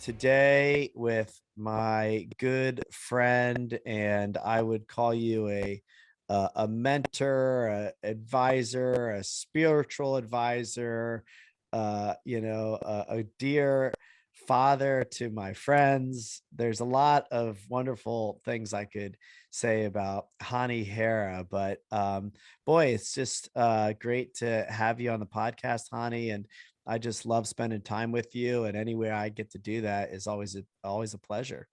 today with my good friend, and I would call you a mentor, a advisor, a spiritual advisor, a dear father to my friends. There's a lot of wonderful things I could say about Hani Hara, but boy, it's just great to have you on the podcast, Hani, and I just love spending time with you, and anywhere I get to do that is always a pleasure.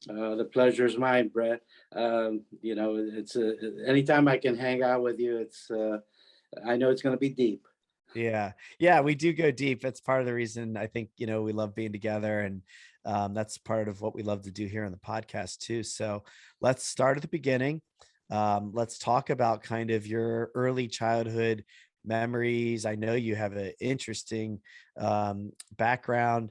The pleasure is mine, Brett. It's anytime I can hang out with you. I know it's going to be deep. Yeah. Yeah, we do go deep. That's part of the reason I think, we love being together, and that's part of what we love to do here on the podcast too. So let's start at the beginning. Let's talk about kind of your early childhood memories. I know you have an interesting background.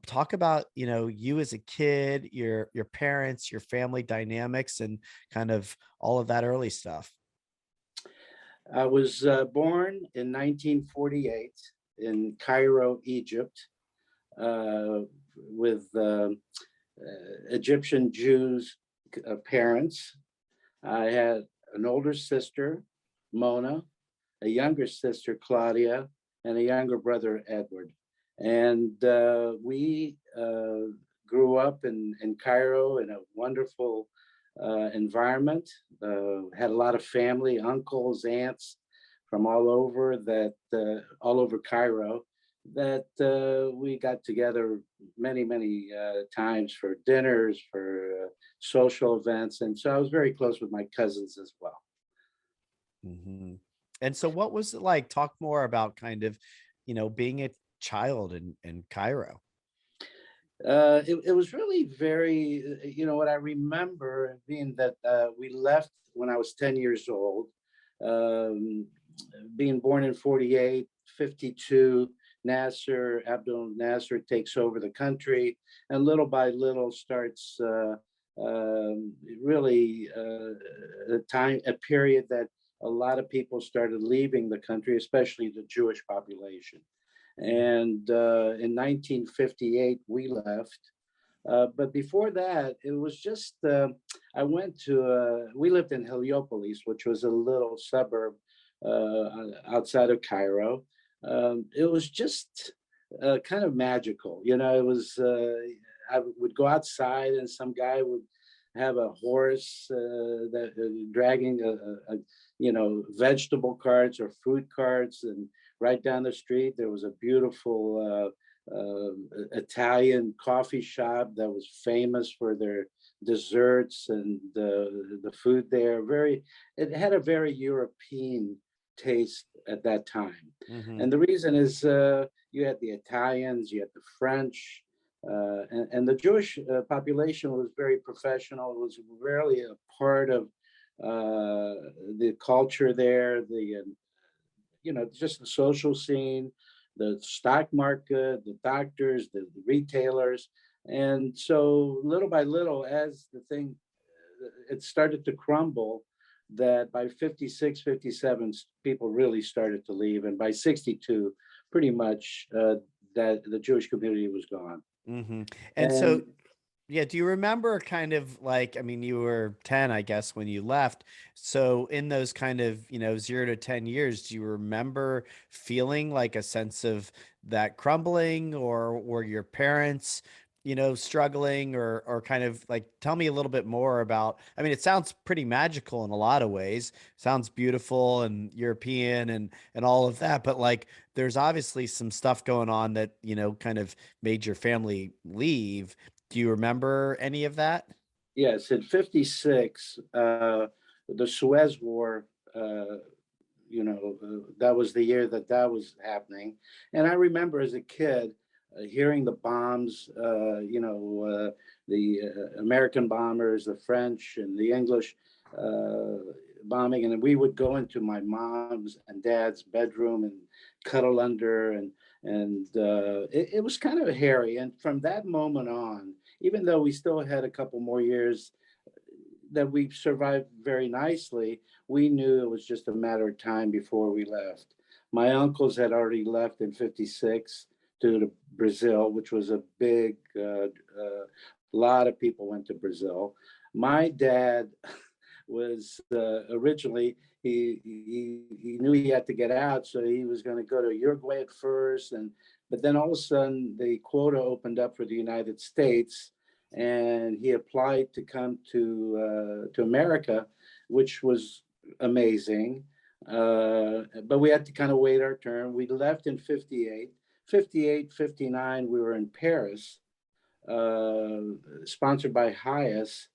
Talk about, you as a kid, your parents, your family dynamics, and kind of all of that early stuff. I was born in 1948 in Cairo, Egypt, with Egyptian Jews parents. I had an older sister, Mona, a younger sister, Claudia, and a younger brother, Edward. And we grew up in Cairo in a wonderful environment. Had a lot of family, uncles, aunts from all over Cairo that we got together many times for dinners, for social events. And so I was very close with my cousins as well. And so what was it like? Talk more about kind of, being a child in Cairo. It was really very, what I remember being that we left when I was 10 years old, um, being born in 48, 52. Abdul Nasser takes over the country, and little by little starts really a period that a lot of people started leaving the country, especially the Jewish population. And in 1958, we left. But before that, it was just, we lived in Heliopolis, which was a little suburb outside of Cairo. It was just kind of magical. I would go outside and some guy would have a horse that dragging vegetable carts or fruit carts, and right down the street there was a beautiful Italian coffee shop that was famous for their desserts and the food there. It had a very European taste at that time. Hmm. And the reason is you had the Italians, you had the French, and the Jewish population was very professional. It was rarely a part of the culture there, just the social scene, the stock market, the doctors, the retailers. And so little by little, as it started to crumble, that by 56, 57, people really started to leave. And by 62, pretty much that the Jewish community was gone. Hmm. And so, And yeah, do you remember kind of like, I mean, you were 10, I guess, when you left. So in those kind of, 0 to 10 years, do you remember feeling like a sense of that crumbling, or were your parents, struggling, or kind of like, tell me a little bit more about, I mean, it sounds pretty magical in a lot of ways. Sounds beautiful and European and all of that, but like there's obviously some stuff going on that, kind of made your family leave. Do you remember any of that? yes, in 56, the Suez War, that was the year that was happening. And I remember as a kid hearing the bombs, the American bombers, the French and the English bombing. And we would go into my mom's and dad's bedroom and cuddle under, and it was kind of hairy. And from that moment on, even though we still had a couple more years that we survived very nicely, we knew it was just a matter of time before we left. My uncles had already left in 56 to Brazil, which was a big, lot of people went to Brazil. My dad was originally, he knew he had to get out, so he was going to go to Uruguay at first, and but then all of a sudden the quota opened up for the United States, and he applied to come to America, which was amazing. But we had to kind of wait our turn. We left in 58, 58, 59. We were in Paris, uh, sponsored by HIAS,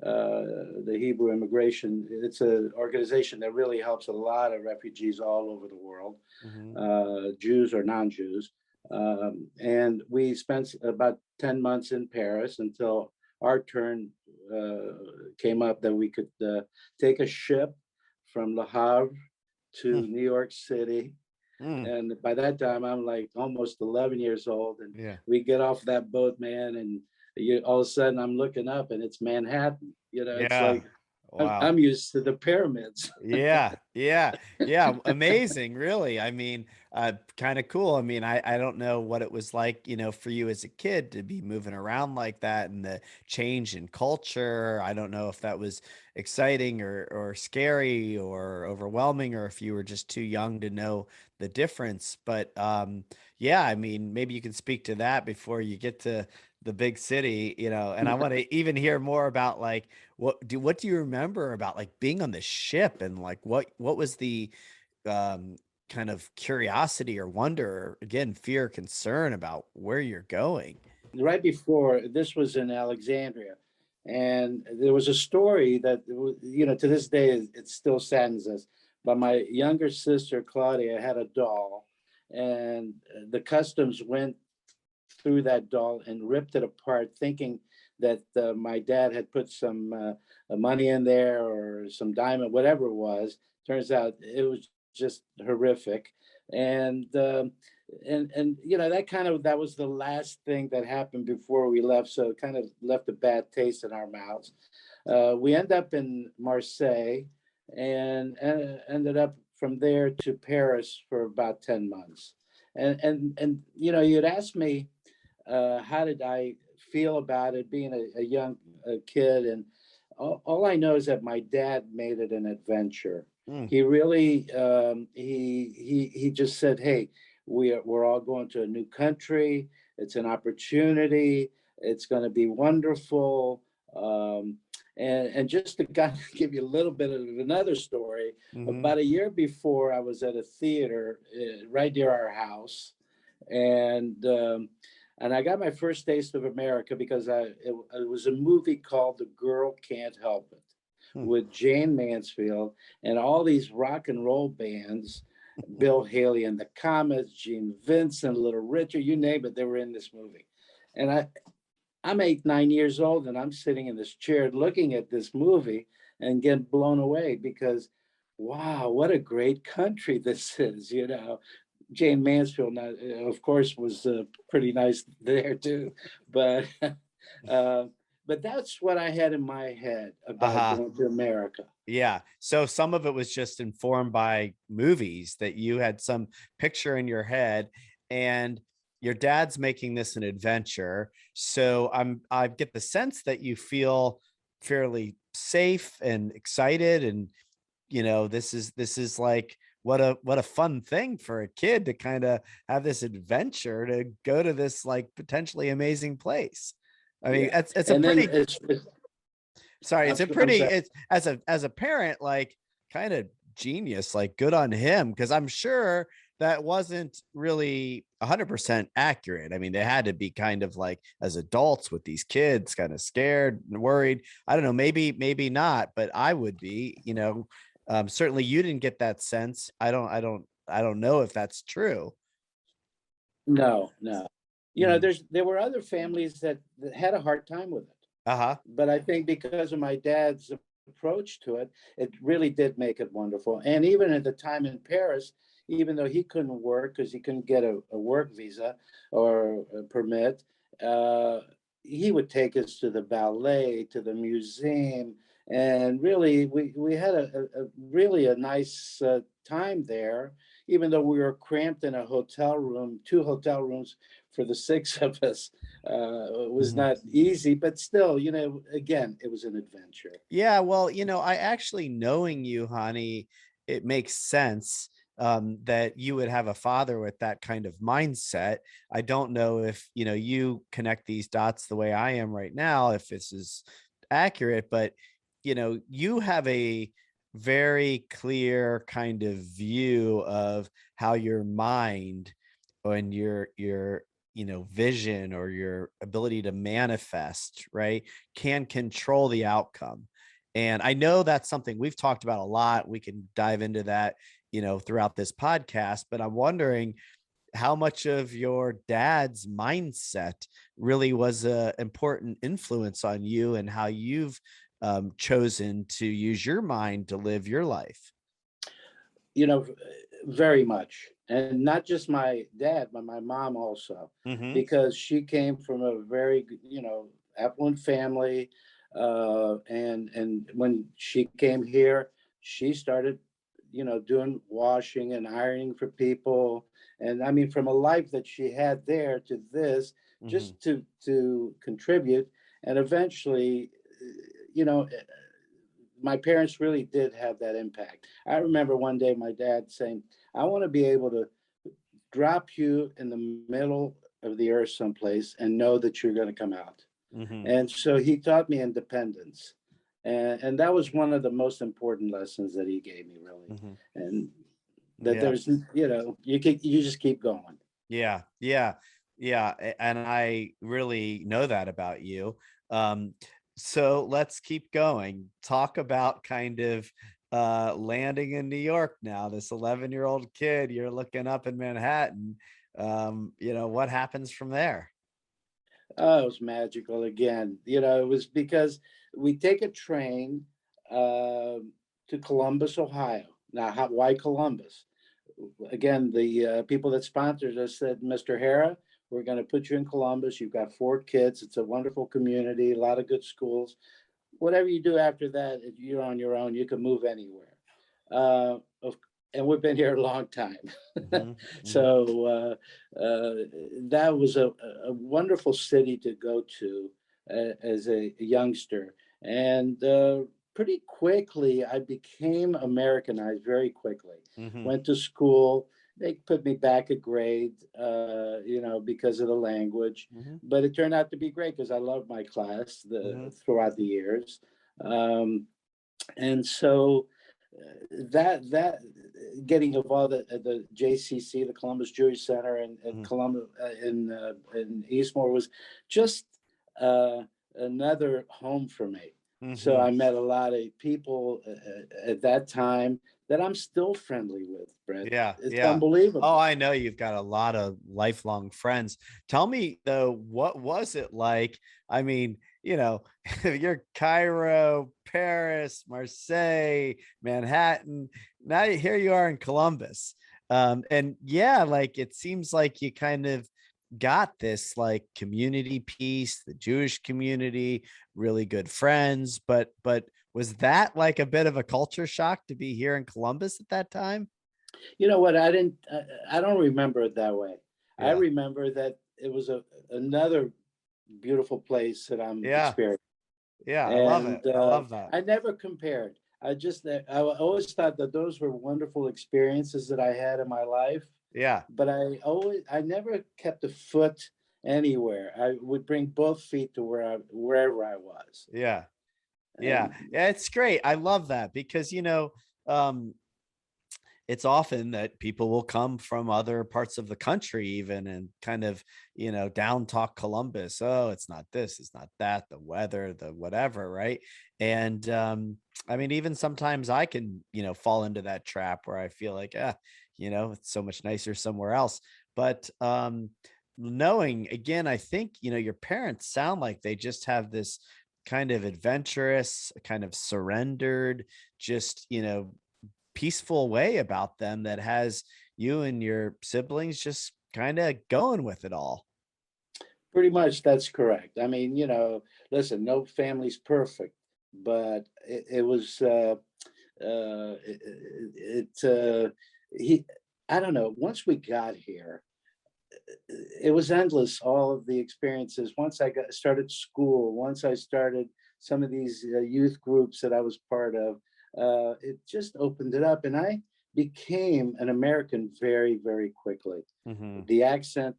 the Hebrew Immigration. It's an organization that really helps a lot of refugees all over the world, Hmm. Jews or non-Jews. And we spent about 10 months in Paris until our turn came up that we could take a ship from Le Havre to New York City. Mm. And by that time, I'm like almost 11 years old. And Yeah. we get off that boat, man, and all of a sudden I'm looking up and it's Manhattan. It's Yeah. like Wow. I'm used to the pyramids. Yeah, yeah, yeah. Amazing, really. I mean, kind of cool. I mean, I don't know what it was like, for you as a kid to be moving around like that and the change in culture. I don't know if that was exciting or scary or overwhelming, or if you were just too young to know the difference. But yeah, I mean, maybe you can speak to that before you get to the big city, and I want to even hear more about like what do you remember about like being on the ship, and like what was the um kind of curiosity or wonder, or again fear, concern about where you're going? Right before this was in Alexandria. And there was a story that, to this day, it still saddens us. But my younger sister, Claudia, had a doll, and the customs went through that doll and ripped it apart, thinking that my dad had put some money in there or some diamond, whatever it was. Turns out it was just horrific, and that was the last thing that happened before we left. So it kind of left a bad taste in our mouths. We end up in Marseille, and ended up from there to Paris for about 10 months. And you'd asked me how did I feel about it being a young kid? And all I know is that my dad made it an adventure. Mm, He really he just said, "Hey, we're all going to a new country. It's an opportunity. It's going to be wonderful." And just to kind of give you a little bit of another story, hmm. about a year before, I was at a theater right near our house, and and I got my first taste of America because it was a movie called The Girl Can't Help It Hmm. with Jane Mansfield and all these rock and roll bands, Bill Haley and the Comets, Gene Vincent, Little Richard, you name it, they were in this movie. And I'm 8, 9 years old, and I'm sitting in this chair looking at this movie and getting blown away because, wow, what a great country this is. Jane Mansfield, of course, was pretty nice there too, but uh, but that's what I had in my head about Uh-huh. going to America. Yeah. So some of it was just informed by movies that you had some picture in your head, and your dad's making this an adventure. So I get the sense that you feel fairly safe and excited, and this is like what a fun thing for a kid to kind of have this adventure to go to this like potentially amazing place. I mean, Yeah, it's a and then pretty sorry, it's a I'm pretty sorry. it's as a parent, like kind of genius, like good on him, because I'm sure that wasn't really 100% accurate. I mean, they had to be kind of like as adults with these kids, kind of scared and worried. I don't know, maybe not, but I would be, certainly you didn't get that sense. I don't know if that's true. No, no. Mm. There were other families that had a hard time with it. Uh-huh. But I think because of my dad's approach to it, it really did make it wonderful. And even at the time in Paris, even though he couldn't work because he couldn't get a work visa or a permit, uh, he would take us to the ballet, to the museum, and really we had a really a nice time there. Even though we were cramped in a hotel room, 2 hotel rooms for the six of us was Mhm. not easy, but still, again, it was an adventure. Yeah, well, I actually knowing you, honey, it makes sense that you would have a father with that kind of mindset. I don't know if you connect these dots the way I am right now, if this is accurate, but you have a very clear kind of view of how your mind and your vision or your ability to manifest, right, can control the outcome. And I know that's something we've talked about a lot. We can dive into that, throughout this podcast, but I'm wondering how much of your dad's mindset really was a important influence on you and how you've chosen to use your mind to live your life. You know, very much. And not just my dad, but my mom also, Hmm. because she came from a very, affluent family. And when she came here, she started, doing washing and ironing for people. And I mean, from a life that she had there to this, Hmm. just to contribute. And eventually, you know, my parents really did have that impact. I remember one day my dad saying, I want to be able to drop you in the middle of the earth someplace and know that you're going to come out. Hmm. And so he taught me independence. And that was one of the most important lessons that he gave me, really. Hmm. And that Yeah. there's, you just keep going. Yeah, yeah, yeah, and I really know that about you. Um, so let's keep going. Talk about kind of landing in New York now. This 11-year-old kid, you're looking up in Manhattan. What happens from there? Oh, it was magical again. It was because we take a train to Columbus, Ohio. Now, why Columbus? Again, the people that sponsored us said, Mr. Hara, we're going to put you in Columbus. You've got 4 kids. It's a wonderful community, a lot of good schools. Whatever you do after that, if you're on your own, you can move anywhere. Of, and we've been here a long time. Hmm. Hmm. So that was a wonderful city to go to as a youngster. And pretty quickly, I became Americanized very quickly. Hmm. Went to school. They put me back a grade, because of the language. Hmm. But it turned out to be great because I loved my class Hmm. throughout the years. Um, and so that getting involved at the JCC, the Columbus Jewish Center, in Columbus in Eastmore was just uh, another home for me. So Hmm. I met a lot of people at that time that I'm still friendly with, Brett. Yeah, It's yeah. Oh, unbelievable. I know you've got a lot of lifelong friends. Tell me though, what was it like? I mean, you're Cairo, Paris, Marseille, Manhattan. Now here you are in Columbus. And yeah, like it seems like you kind of got this like community piece, the Jewish community, really good friends, but was that like a bit of a culture shock to be here in Columbus at that time? You know what? I don't remember it that way. I Yeah. remember that it was another beautiful place that I'm Yeah. experiencing. Yeah. I love it. And I love that. I never compared. I always thought that those were wonderful experiences that I had in my life, Yeah. but I never kept a foot anywhere. I would bring both feet to wherever I was. Yeah. Yeah. And Yeah. It's great. I love that because, um, it's often that people will come from other parts of the country even and kind of down talk Columbus. Oh, it's not this, it's not that, the weather, the whatever, right? And I mean, even sometimes I can fall into that trap where I feel like it's so much nicer somewhere else. But knowing again, I think your parents sound like they just have this kind of adventurous, kind of surrendered, just peaceful way about them that has you and your siblings just kind of going with it all. pretty much that's correct. I mean, listen, no family's perfect, but it was it, it he I don't know. Once we got here, it was endless, all of the experiences. Once I got started school, once I started some of these youth groups that I was part of, it just opened it up, and I became an American very, very quickly. Hmm. The accent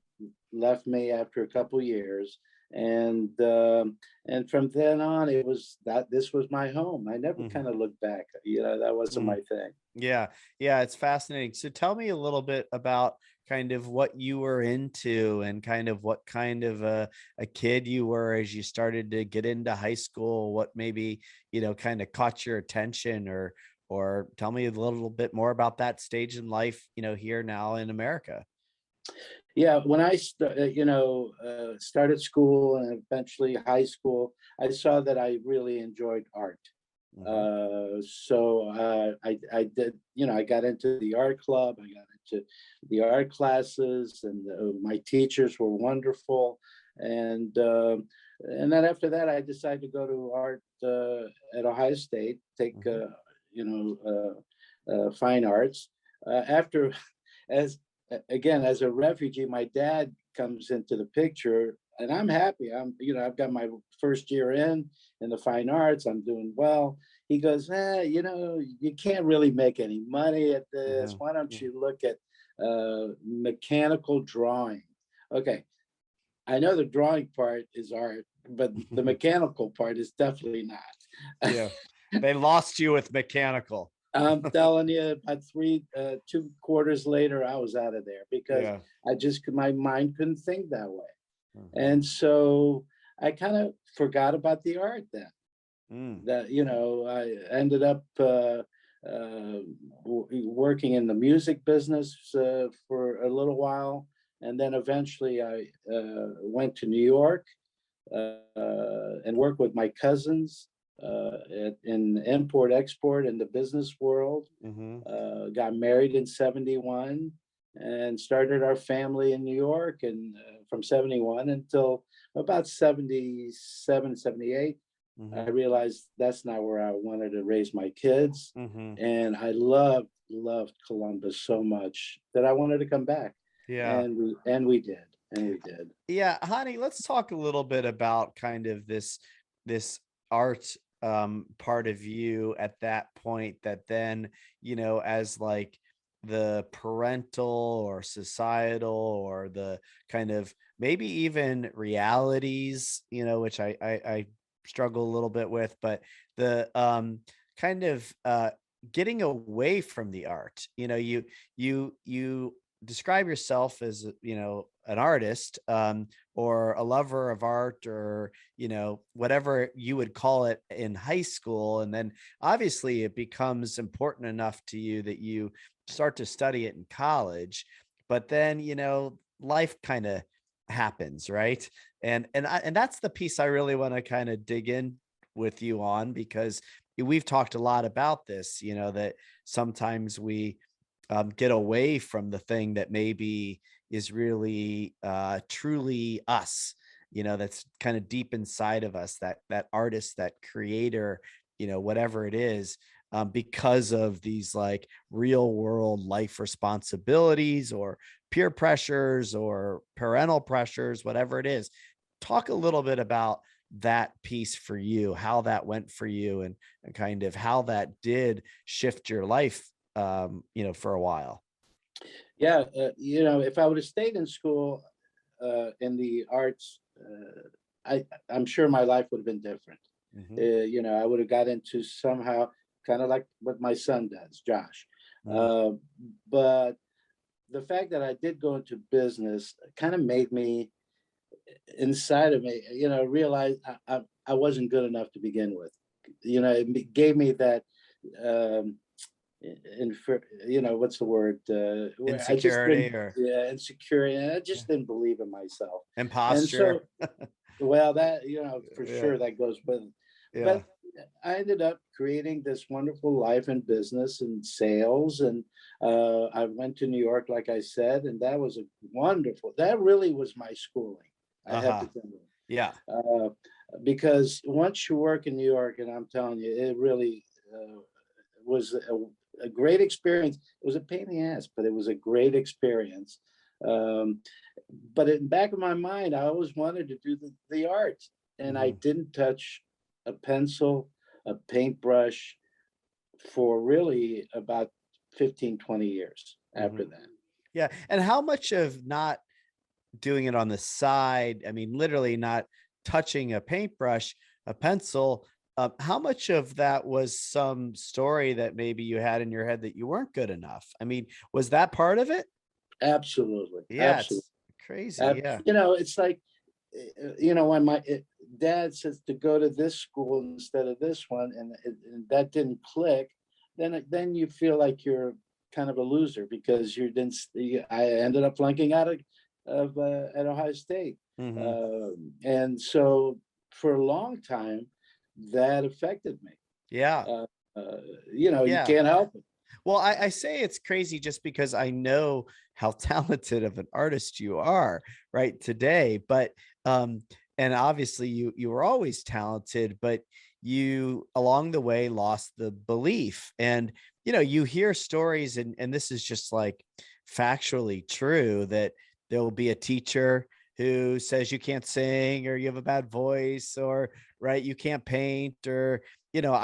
left me after a couple years, and from then on, it was that this was my home. I never Hmm. kind of looked back. That wasn't my thing. Yeah, yeah, it's fascinating. So tell me a little bit about kind of what you were into and kind of what kind of a kid you were as you started to get into high school, what maybe, kind of caught your attention, or tell me a little bit more about that stage in life, here now in America. Yeah, when I started school and eventually high school, I saw that I really enjoyed art. Hmm. I did, I got into the art club. I got into the art classes, and my teachers were wonderful. And and then after that, I decided to go to art at Ohio State, take Hmm. you know fine arts. After, as again, as a refugee, my dad comes into the picture, and I'm happy. I've got my first year in the fine arts. I'm doing well. He goes, you can't really make any money at this. Hmm. Why don't you look at mechanical drawing? Okay, I know the drawing part is art, but the mechanical part is definitely not. Yeah, they lost you with mechanical. I'm telling you, about 2 quarters later, I was out of there because Yeah. my mind couldn't think that way. Hmm. And so I kind of forgot about the art then. Mm. I ended up working in the music business for a little while. And then eventually I went to New York and worked with my cousins in import export in the business world. Hmm. Got married in 71 and started our family in New York, and from 71 until about 77, 78, I Hmm. realized that's not where I wanted to raise my kids. Hmm. And I loved Columbus so much that I wanted to come back. Yeah. And we did. And we did. Yeah, honey, let's talk a little bit about kind of this art part of you at that point that then, as like the parental or societal or the kind of maybe even realities, which I struggle a little bit with, but the kind of getting away from the art. You describe yourself as an artist, or a lover of art, or whatever you would call it in high school, and then obviously it becomes important enough to you that you start to study it in college, but then life kind of happens, right? And that's the piece I really want to kind of dig in with you on, because we've talked a lot about this, that sometimes we get away from the thing that maybe is really truly us, that's kind of deep inside of us, that artist, that creator, whatever it is, because of these like real world life responsibilities or peer pressures or parental pressures, whatever it is. Talk a little bit about that piece for you, how that went for you, and kind of how that did shift your life, for a while. Yeah, if I would have stayed in school in the arts, I'm sure my life would have been different. Mhm. I would have got into somehow kind of like what my son does, Josh. Mm. Uh, but the fact that I did go into business kind of made me, inside of me, realize I wasn't good enough to begin with. Gave me that um, in what's the word, where I just Insecurity didn't, or yeah, insecurity, and I yeah, just didn't believe in myself. And imposture. so, well, that, for Yeah, sure that goes with, yeah. but I ended up creating this wonderful life in business and sales, and I went to New York, like I said, and that was a wonderful, that really was my schooling, I have to Uh-huh. tell you. Yeah. Because once you work in New York, and I'm telling you, it really was a great experience. It was a pain in the ass, but it was a great experience. Um, but in the back of my mind, I always wanted to do the art, and I Hmm. didn't touch a pencil, a paintbrush for really about 15, 20 years Hmm. after that. Yeah. And how much of not doing it on the side, I mean, literally not touching a paintbrush, a pencil, how much of that was some story that maybe you had in your head that you weren't good enough? I mean, was that part of it? Absolutely, Yeah, absolutely. it's crazy. Yeah. It's like, when my dad says to go to this school instead of this one, and that didn't click, then you feel like you're kind of a loser because you didn't. I ended up flunking out of at Ohio State, Hmm. and so for a long time that affected me. Yeah. Uh, you Yeah. can't help it. Well, I say it's crazy just because I know how talented of an artist you are right today. But um, and obviously you were always talented, but you along the way lost the belief. And you hear stories, and this is just like factually true that there will be a teacher who says you can't sing or you have a bad voice or right, you can't paint or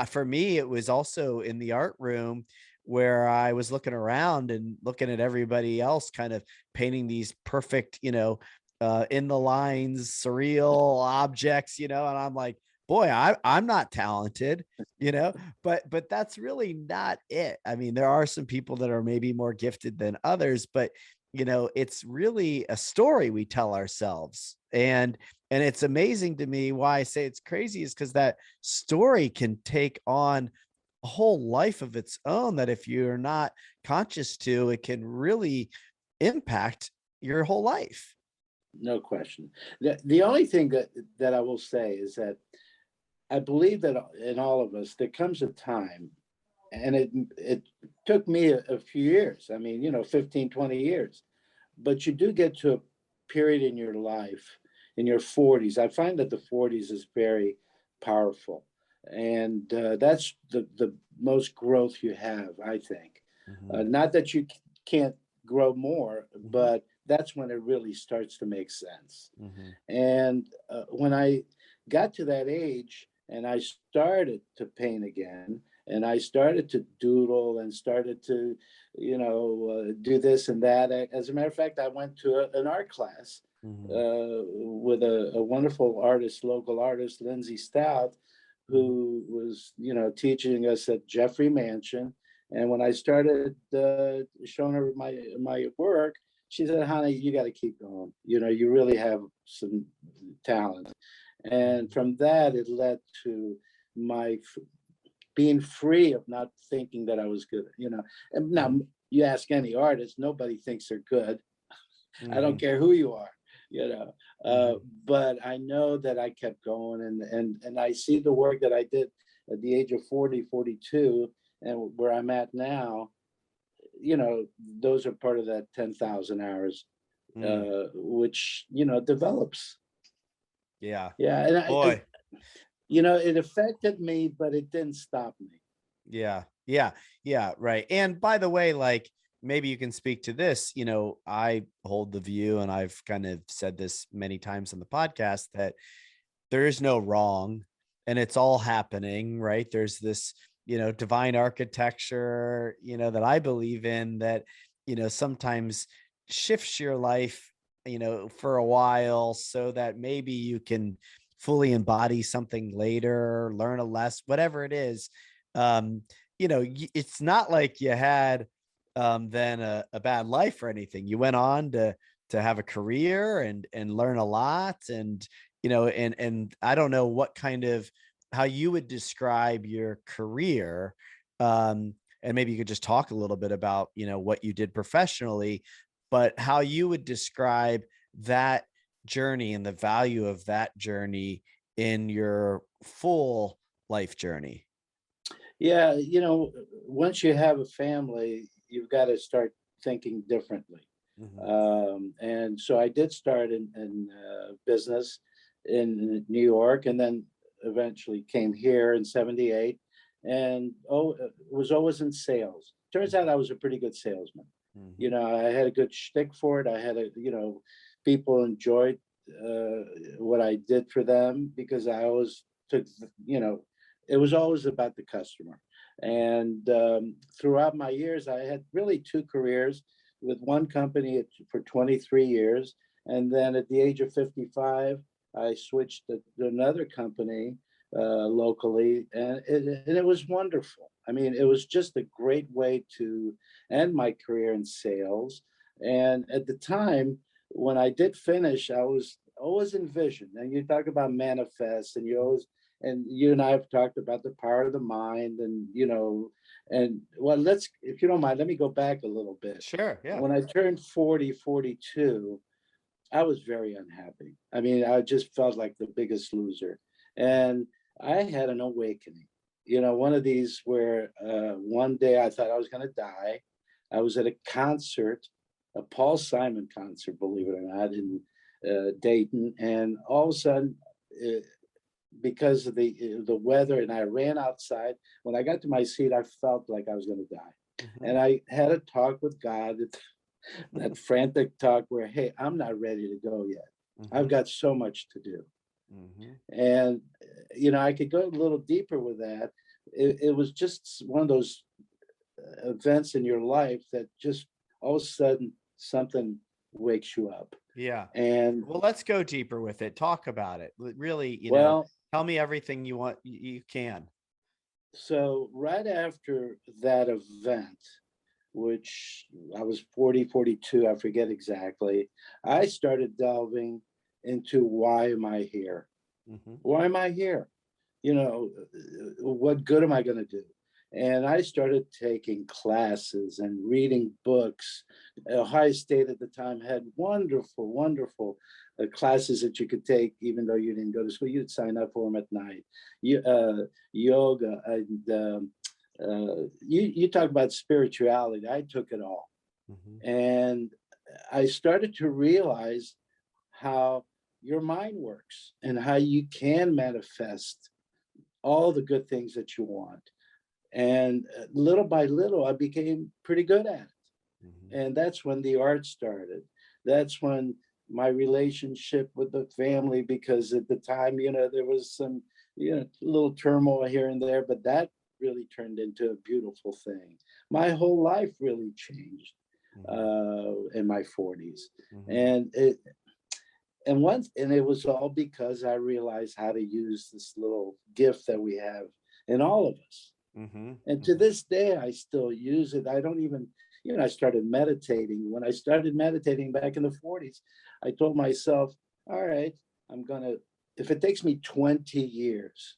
for me, it was also in the art room where I was looking around and looking at everybody else kind of painting these perfect, in the lines, surreal objects, and I'm like, boy, I'm not talented, you know, but that's really not it. I mean, there are some people that are maybe more gifted than others, but it's really a story we tell ourselves. And it's amazing to me why I say it's crazy is because that story can take on a whole life of its own that if you're not conscious to, it can really impact your whole life. No question. The only thing that I will say is that I believe that in all of us there comes a time, and it took me a few years. I mean, 15, 20 years, but you do get to a period in your life, in your 40s. I find that the 40s is very powerful, and that's the most growth you have, I think. Mhm, Not that you can't grow more, mhm, but that's when it really starts to make sense. mhm, And when I got to that age and I started to paint again, and I started to doodle and started to, do this and that. As a matter of fact, I went to an art class mhm, with a wonderful artist, local artist, Lindsay Stout, mhm, who was, teaching us at Jeffrey Mansion. And when I started showing her my work, she said, "Honey, you got to keep going. You really have some talent." And mhm, from that, it led to my being free of not thinking that I was good. And now mhm, you ask any artist, nobody thinks they're good. I don't mhm, care who you are, you know. Uh, mhm. but I know that I kept going, and I see the work that I did at the age of 40, 42, and where I'm at now. Those are part of that 10,000 hours, Mm. which develops. Yeah. Yeah, and Boy. it affected me, but it didn't stop me. Yeah. Yeah. Yeah. Right. And by the way, like maybe you can speak to this. I hold the view, and I've kind of said this many times on the podcast, that there is no wrong and it's all happening, right? There's this, divine architecture, that I believe in that, sometimes shifts your life, for a while so that maybe you can fully embody something later, learn a less, whatever it is. Um, it's not like you had then a bad life or anything. You went on to have a career and learn a lot and I don't know what kind of how you would describe your career. And maybe you could just talk a little bit about, what you did professionally, but how you would describe that journey and the value of that journey in your full life journey. Yeah, once you have a family, you've got to start thinking differently. Hmm. And so I did start in business in New York, and then eventually came here in '78, and was always in sales. Turns out I was a pretty good salesman. Hmm. I had a good shtick for it. I had people enjoyed what I did for them because I always took, it was always about the customer. And throughout my years, I had really two careers with one company for 23 years. And then at the age of 55, I switched to another company locally, and it was wonderful. I mean, it was just a great way to end my career in sales. And at the time, when I did finish, I was always envisioned. And you talk about manifest, and you and I have talked about the power of the mind, and well, if you don't mind, let me go back a little bit. Sure. Yeah. When I turned 40, 42, I was very unhappy. I mean, I just felt like the biggest loser. And I had an awakening, one of these where one day I thought I was going to die. I was at a concert, a Paul Simon concert, believe it or not, in Dayton. And all of a sudden, uh, because of the weather, and I ran outside. When I got to my seat, I felt like I was going to die. Hmm. And I had a talk with God, that frantic talk where, hey, I'm not ready to go yet. I've Hmm. got so much to do. Hmm. And, I could go a little deeper with that. It was just one of those events in your life that just all of a sudden something wakes you up. Yeah. And Well, let's go deeper with it. Talk about it. Really, well, tell me everything you want. You can. so right after that event, which I was 40, 42, I forget exactly, I started delving into why am I here? Hmm. Why am I here? What good am I going to do? And I started taking classes and reading books. Ohio State at the time had wonderful, wonderful classes that you could take, even though you didn't go to school. You'd sign up for them at night. Yoga and you talk about spirituality. I took it all, Hmm. and I started to realize how your mind works and how you can manifest all the good things that you want. And little by little, I became pretty good at it. Hmm. And that's when the art started. That's when my relationship with the family, because at the time, there was some, little turmoil here and there, but that really turned into a beautiful thing. My whole life really changed Hmm. in my 40s. Hmm. And it was all because I realized how to use this little gift that we have in all of us. Hmm. And to Hmm. this day, I still use it. I don't even, I started meditating. When I started meditating back in the 40s, I told myself, all right, if it takes me 20 years,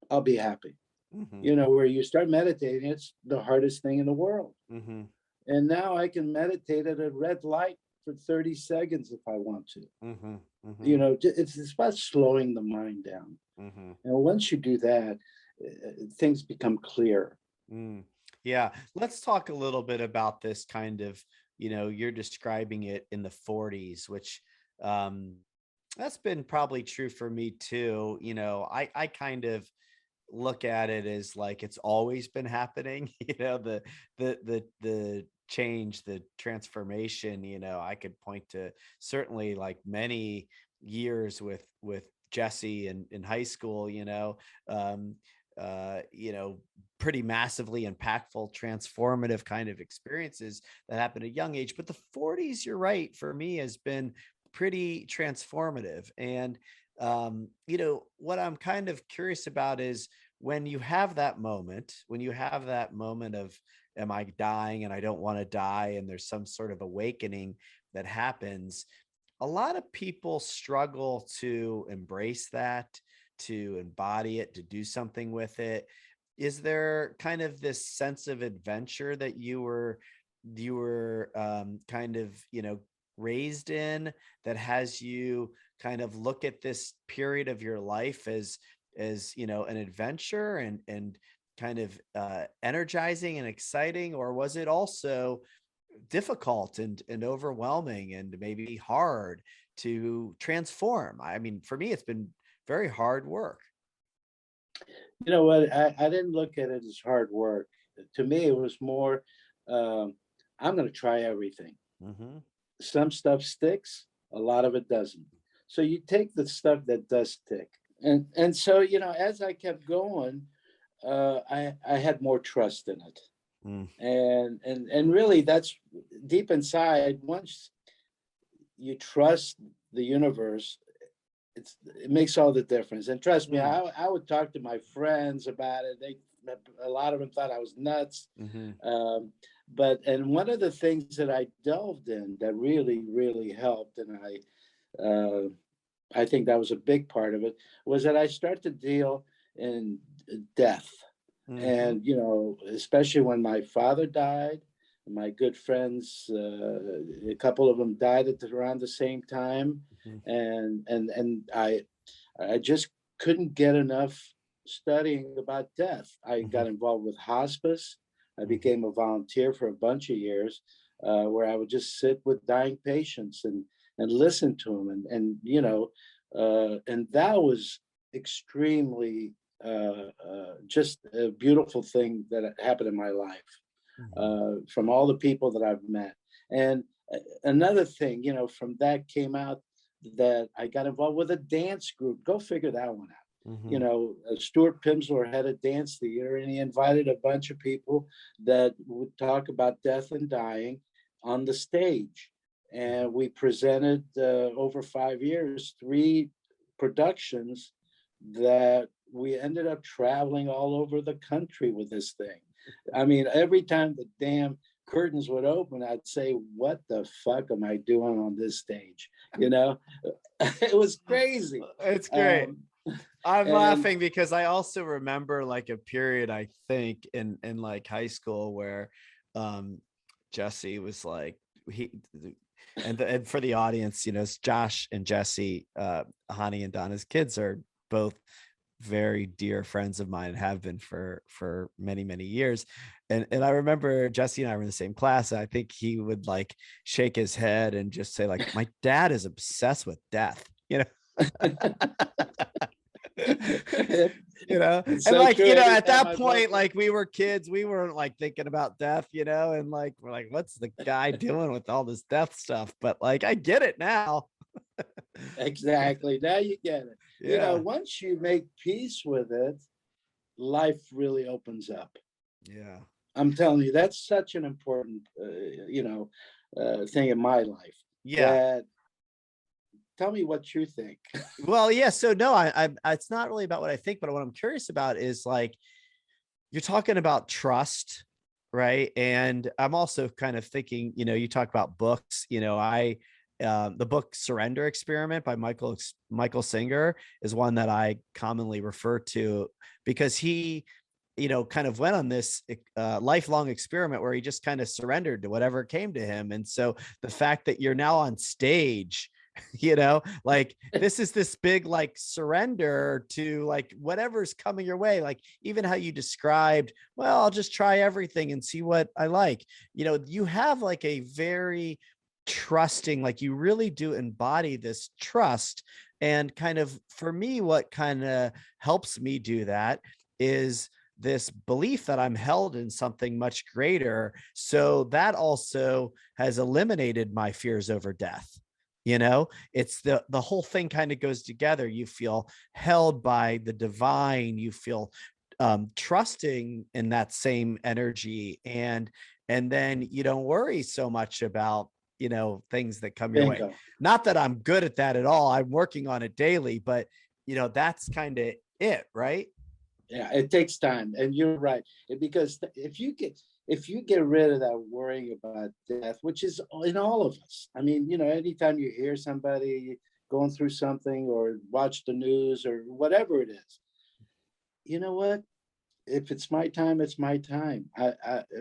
I'll be happy. Hmm. Where you start meditating, it's the hardest thing in the world. Hmm. And now I can meditate at a red light for 30 seconds if I want to. Hmm. Hmm. It's about slowing the mind down. Hmm. And once you do that, things become clear. Mm. Yeah. Let's talk a little bit about this kind of, you're describing it in the 40s, which um, that's been probably true for me too. I kind of look at it as like it's always been happening, the change, the transformation, I could point to certainly like many years with Jesse in high school, um, uh, you know, pretty massively impactful, transformative kind of experiences that happen at a young age. But the 40s, you're right, for me has been pretty transformative. And what I'm kind of curious about is when you have that moment of, am I dying and I don't want to die? And there's some sort of awakening that happens. A lot of people struggle to embrace that, to embody it, to do something with it. Is there kind of this sense of adventure that you were kind of, raised in, that has you kind of look at this period of your life as an adventure and kind of energizing and exciting, or was it also difficult and overwhelming and maybe hard to transform? I mean, for me, it's been very hard work. You know what? I didn't look at it as hard work. To me, it was more, um, I'm going to try everything. Hmm. Some stuff sticks, A lot of it doesn't. So you take the stuff that does stick. And so, as I kept going, I had more trust in it. Mm, And really, that's deep inside. Once you trust the universe, it makes all the difference. And trust me, mm, I would talk to my friends about it. A lot of them thought I was nuts. mhm, And one of the things that I delved in that really, really helped, and uh, I think that was a big part of it, was that I started to deal in death. mhm, And, especially when my father died, my good friends, a couple of them died around the same time. mhm, And I just couldn't get enough studying about death. I mhm, got involved with hospice. I mhm, became a volunteer for a bunch of years, where I would just sit with dying patients and listen to them, and that was extremely just a beautiful thing that happened in my life, mhm, from all the people that I've met. And another thing, from that came out that I got involved with a dance group. Go figure that one out. mhm, Stuart Pimsleur had a dance theater, and he invited a bunch of people that would talk about death and dying on the stage. And we presented, over 5 years, three productions that we ended up traveling all over the country with this thing. I mean, every time the damn curtains would open, I'd say, "What the fuck am I doing on this stage?" You know, it was crazy. It's great. Um, I'm and laughing because I also remember like a period, I think, in like high school where um Jesse was like he and for the audience, it's Josh and Jesse, Hani and Donna's kids are both very dear friends of mine and have been for many many years. And I remember Jesse and I were in the same class, and I think he would like shake his head and just say like, my dad is obsessed with death, it's and so like, true. Every at time that I point, bump it, like we were kids, we weren't like thinking about death, and like we're like, what's the guy doing with all this death stuff? But like, I get it now. exactly. Now you get it. Yeah, Once you make peace with it, life really opens up. yeah, I'm telling you, that's such an important, thing in my life. yeah. That Tell me what you think. Well, yeah. So no, it's not really about what I think, but what I'm curious about is like, you're talking about trust, right? And I'm also kind of thinking, you talk about books. The book Surrender Experiment by Michael Singer is one that I commonly refer to, because he, kind of went on this lifelong experiment where he just kind of surrendered to whatever came to him. And so the fact that you're now on stage, like this is this big like surrender to like whatever's coming your way, like even how you described, well, I'll just try everything and see what I like. You have like a very trusting, like you really do embody this trust. And kind of for me, what kind of helps me do that is this belief that I'm held in something much greater. So that also has eliminated my fears over death. It's the whole thing kind of goes together. You feel held by the divine, you feel trusting in that same energy, and then you don't worry so much about things that come your way. Bingo. Not that I'm good at that at all, I'm working on it daily, but that's kind of it, right? Yeah, it takes time, and you're right. Because if you get rid of that worrying about death, which is in all of us. I mean, anytime you hear somebody going through something or watch the news or whatever it is, you know what? If it's my time, it's my time.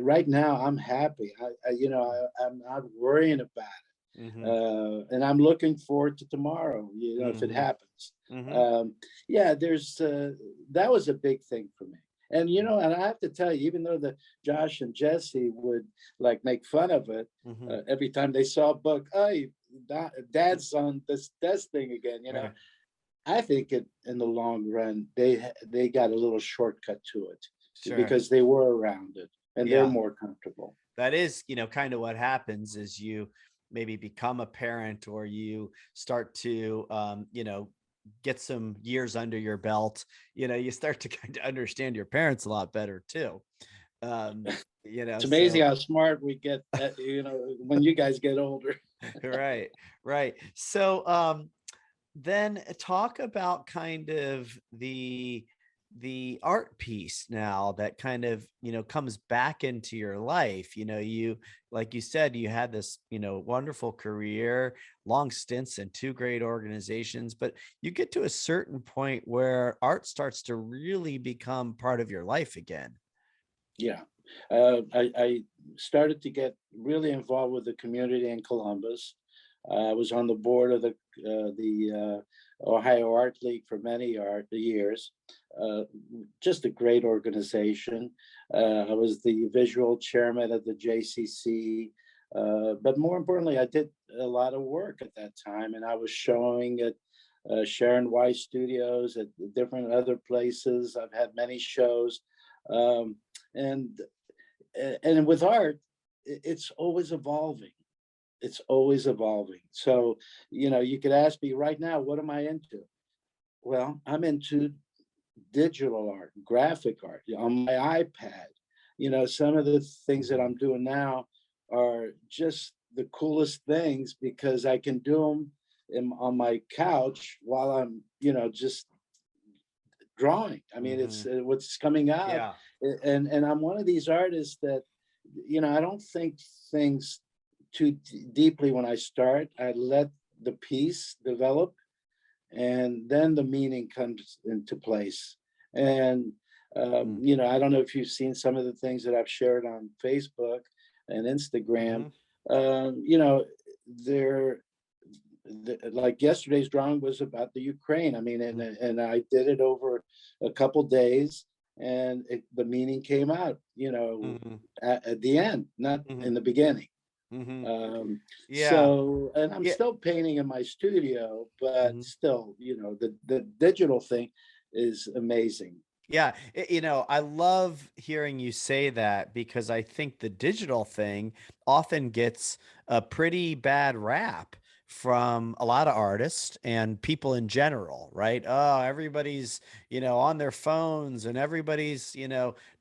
Right now, I'm happy. I'm not worrying about it, Mm-hmm. and I'm looking forward to tomorrow. If it Mm-hmm. happens. Mm-hmm. Yeah, that was a big thing for me. And I have to tell you, even though the Josh and Jesse would like make fun of it, Mm-hmm. every time they saw a book, oh, Dad's on this thing again. Right. I think in the long run, they got a little shortcut to it Sure. because they were around it and they're Yeah. more comfortable. That is, kind of what happens is maybe become a parent, or you start to, get some years under your belt, you start to kind of understand your parents a lot better too. Um, It's amazing so how smart we get, when you guys get older. right, right. So then talk about kind of the art piece now that kind of comes back into your life. You, like you said, you had this wonderful career, long stints in two great organizations, but you get to a certain point where art starts to really become part of your life again. Yeah. I started to get really involved with the community in Columbus. I was on the board of the Ohio Art League for many years. Uh, just a great organization. I was the visual chairman of the JCC. But more importantly, I did a lot of work at that time, and I was showing at Sharon Weiss Studios, at different other places. I've had many shows. Um, and and with art, it's always evolving. It's always evolving. So, you could ask me right now, what am I into? Well, I'm into digital art, graphic art on my iPad. Some of the things that Mhm. I'm doing now are just the coolest things because I can do them on my couch while I'm, just drawing. I mean, it's Mhm. what's coming out, Yeah. and I'm one of these artists that, I don't think things too deeply when I start. I let the piece develop, and then the meaning comes into place. And Mm. I don't know if you've seen some of the things that I've shared on Facebook and Instagram. Mhm. They're like yesterday's drawing was about the Ukraine. I mean, and Mhm. and I did it over a couple days, and the meaning came out, Mhm. at the end, not Mhm. in the beginning. Mhm. Um, Yeah. so, and I'm Yeah. still painting in my studio, but Mhm. still, the digital thing is amazing. Yeah, I love hearing you say that because I think the digital thing often gets a pretty bad rap from a lot of artists and people in general, right? Oh, everybody's, on their phones, and everybody's,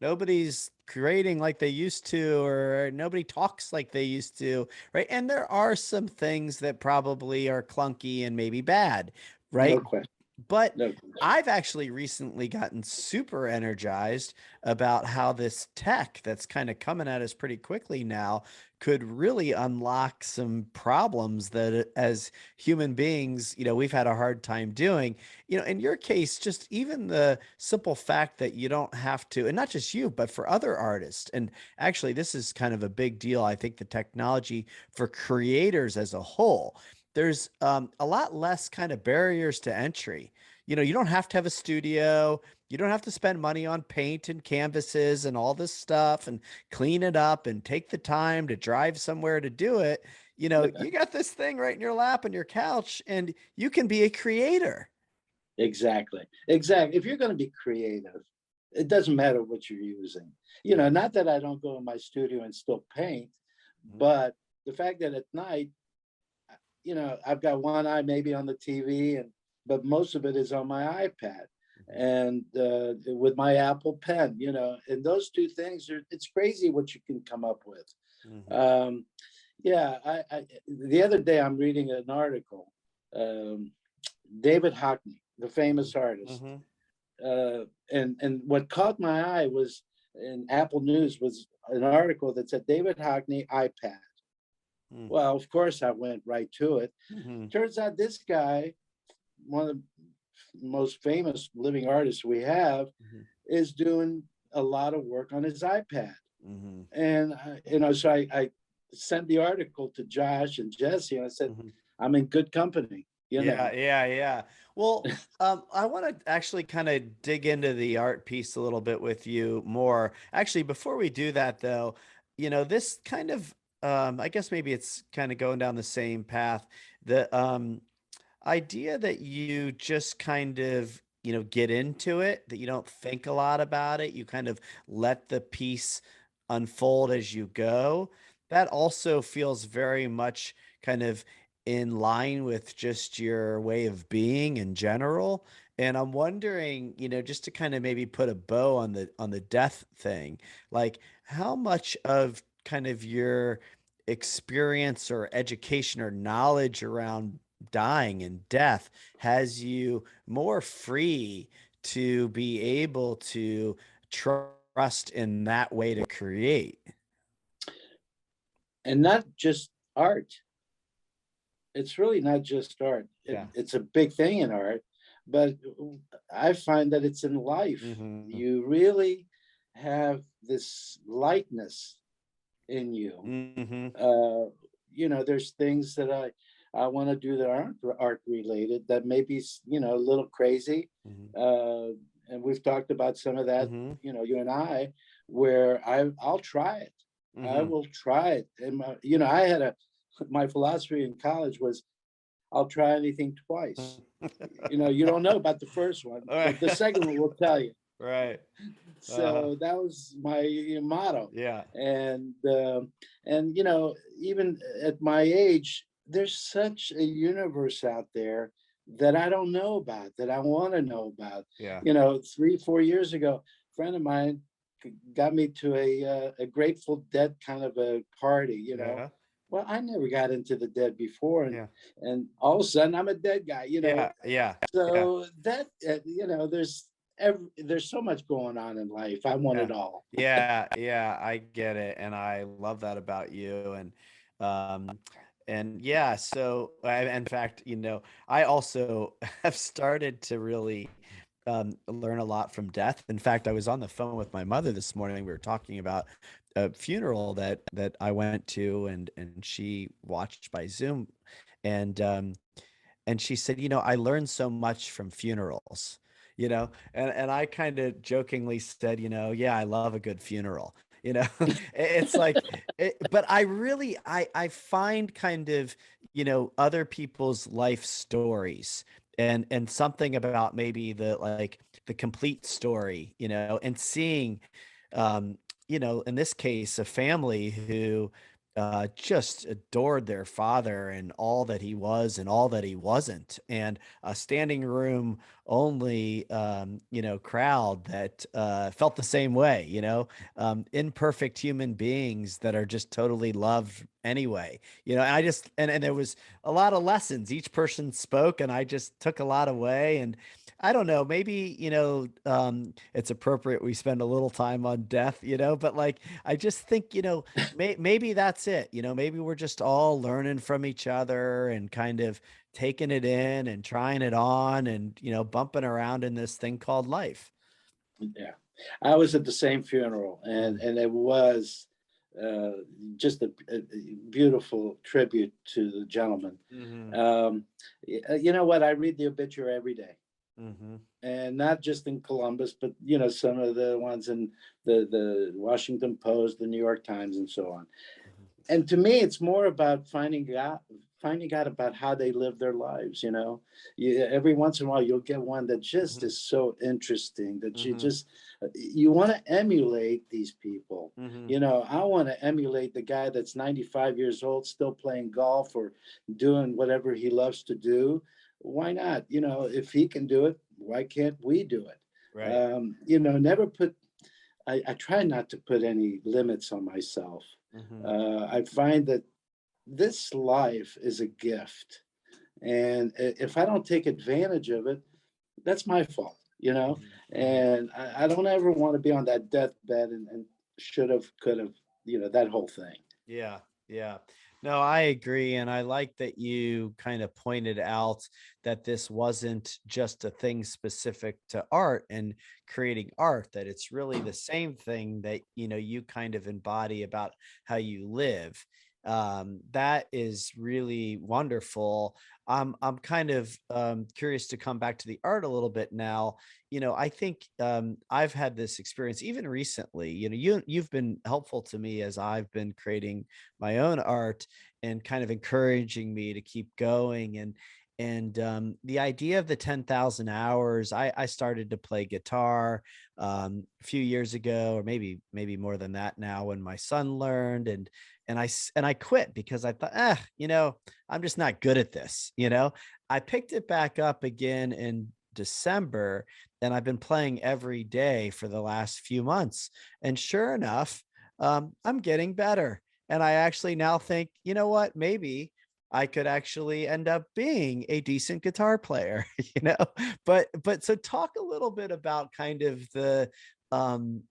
nobody's creating like they used to, or nobody talks like they used to, right? And there are some things that probably are clunky and maybe bad, No right? question. But No question. I've actually recently gotten super energized about how this tech that's kind of coming at us pretty quickly now could really unlock some problems that as human beings, we've had a hard time doing. In your case, just even the simple fact that you don't have to, and not just you, but for other artists. And actually, this is kind of a big deal. I think the technology for creators as a whole, there's a lot less kind of barriers to entry. You don't have to have a studio. You don't have to spend money on paint and canvases and all this stuff and clean it up and take the time to drive somewhere to do it. You got this thing right in your lap on your couch, and you can be a creator. Exactly. Exactly. If you're going to be creative, it doesn't matter what you're using. Yeah. Not that I don't go in my studio and still paint, Mhm. but the fact that at night, I've got one eye maybe on the TV, but most of it is on my iPad Mhm. and with my Apple Pen, and those two things it's crazy what you can come up with. Mhm. Um, yeah, the other day I'm reading an article, um, David Hockney, the famous artist, Mhm. and what caught my eye was in Apple News was an article that said David Hockney iPad. Mhm. Well, of course, I went right to it. Mhm. Turns out this guy, one of the most famous living artists we have, Mhm. is doing a lot of work on his iPad. Mhm. And, so I sent the article to Josh and Jesse, and I said, Mhm. I'm in good company, Yeah, yeah, yeah. Well, I want to actually kind of dig into the art piece a little bit with you more. Actually, before we do that, though, this kind of, I guess maybe it's kind of going down the same path. The idea that you just kind of, get into it, that you don't think a lot about it, you kind of let the piece unfold as you go. That also feels very much kind of in line with just your way of being in general. And I'm wondering, just to kind of maybe put a bow on the death thing, like how much of kind of your experience or education or knowledge around dying and death has you more free to be able to trust in that way to create. And not just art. It's really not just art. Yeah. It's a big thing in art, but I find that it's in life. Hmm. You really have this lightness in you. Hmm. Uh, there's things that I want to do that aren't art related that may be, a little crazy. Hmm. Uh, and we've talked about some of that, Hmm. you and I, where I'll try it. I Hmm. will try it. And I had my philosophy in college was I'll try anything twice. You don't know about the first one. All right. The second one will tell you. Right. Uh, So that was my motto. yeah. And even at my age, there's such a universe out there that I don't know about, that I want to know about. Yeah. 3, 4 years ago, a friend of mine got me to a Grateful Dead kind of a party. Yeah. Well, I never got into the Dead before, and Yeah. and all of a sudden I'm a Dead guy. Yeah. Yeah. Yeah. So that there's so much going on in life. I want Yeah. it all. Yeah, yeah, I get it, and I love that about you, um, and yeah, so in fact, I also have started to really learn a lot from death. In fact, I was on the phone with my mother this morning. We were talking about a funeral that I went to, and she watched by Zoom, and she said, I learned so much from funerals, and I kind of jokingly said, yeah, I love a good funeral. It's like, but I really, I find kind of, other people's life stories and something about maybe the complete story, and seeing, in this case, a family who just adored their father and all that he was and all that he wasn't, and a standing room only, crowd that felt the same way, imperfect human beings that are just totally loved anyway. I just, and there was a lot of lessons. Each person spoke, and I just took a lot away. And I don't know, maybe, it's appropriate we spend a little time on death, but like, I just think, maybe that's it. Maybe we're just all learning from each other and kind of taking it in and trying it on and, bumping around in this thing called life. Yeah, I was at the same funeral, and Mm. it was uh, just a beautiful tribute to the gentleman. Mhm. You know what? I read the obituary every day, Mhm. and not just in Columbus, but some of the ones in the Washington Post, the New York Times, and so on. Mhm. And to me, it's more about finding out about how they live their lives. Every once in a while you'll get one that just Mhm. is so interesting that Mhm. you want to emulate these people. Mhm. I want to emulate the guy that's 95 years old still playing golf or doing whatever he loves to do. Why not? If he can do it, why can't we do it? Right. Never put I try not to put any limits on myself. Mhm. I find that this life is a gift. And if I don't take advantage of it, that's my fault. Mhm. Mhm. And I don't ever want to be on that deathbed and should have, could have, that whole thing. Yeah, yeah. No, I agree. And I like that you kind of pointed out that this wasn't just a thing specific to art and creating art, that it's really the same thing that, you kind of embody about how you live. That is really wonderful. I'm kind of curious to come back to the art a little bit now. I think I've had this experience even recently. You've been helpful to me as I've been creating my own art and kind of encouraging me to keep going. And the idea of the 10,000 hours, I started to play guitar a few years ago, or maybe more than that now, when my son learned, and I quit because I thought, I'm just not good at this. I picked it back up again in December, and I've been playing every day for the last few months. And sure enough, I'm getting better. And I actually now think, you know what, maybe I could actually end up being a decent guitar player, you know. But so talk a little bit about kind of the um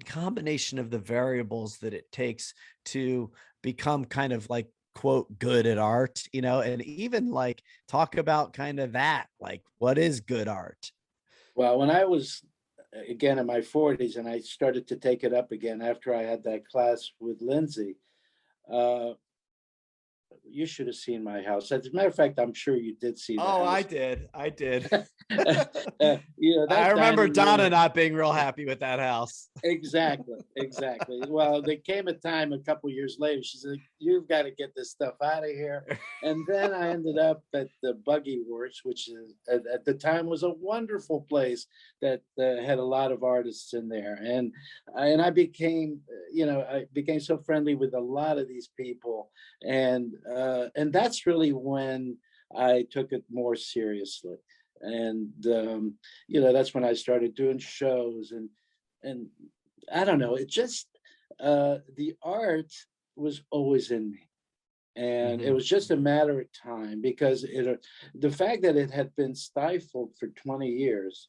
combination of the variables that it takes to become kind of like quote good at art, and even like talk about kind of that, like what is good art? Well, when I was again in my 40s and I started to take it up again after I had that class with Lindsay, uh, you should have seen my house. As a matter of fact, I'm sure you did see the Oh, I house. did. I did. I That remember dining Donna room. not being real happy with that house. Exactly, exactly. Well, there came a time a couple years later, she said, "You've got to get this stuff out of here." And then I ended up at the Buggy Works, which is at the time was a wonderful place that had a lot of artists in there. And I became, I became so friendly with a lot of these people, and that's really when I took it more seriously. And that's when I started doing shows and I don't know, it just the art was always in me. And it Hmm. was just a matter of time because the fact that it had been stifled for 20 years,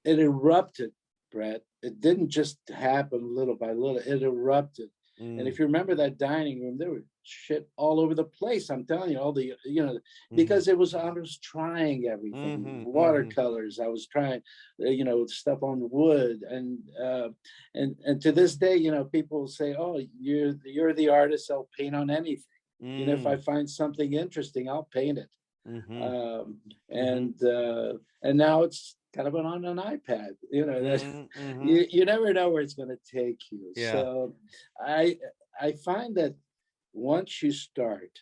it erupted, Brett. It didn't just happen little by little, it erupted. And Mm, if you remember that dining room, there was shit all over the place. I'm telling you, all the, mhm, because I was trying everything, mhm, mhm, watercolors, I was trying, stuff on wood. And to this day, people say, oh, you're the artist, I'll paint on anything. If I mm, find something interesting, I'll paint it. mhm, um, mhm, and uh, and now it's kind of on an iPad. That mhm, mhm. you never know where it's going to take you. Yeah. So I I find that once you start,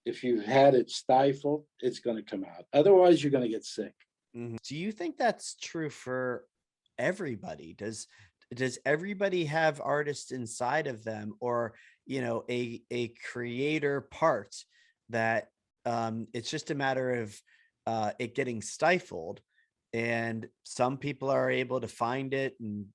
if you've had it stifled, it's going to come out. Otherwise, you're going to get sick. Mhm. Do you think that's true for everybody? Does everybody have artists inside of them, or a creator part that it's just a matter of it getting stifled, and some people are able to find it, and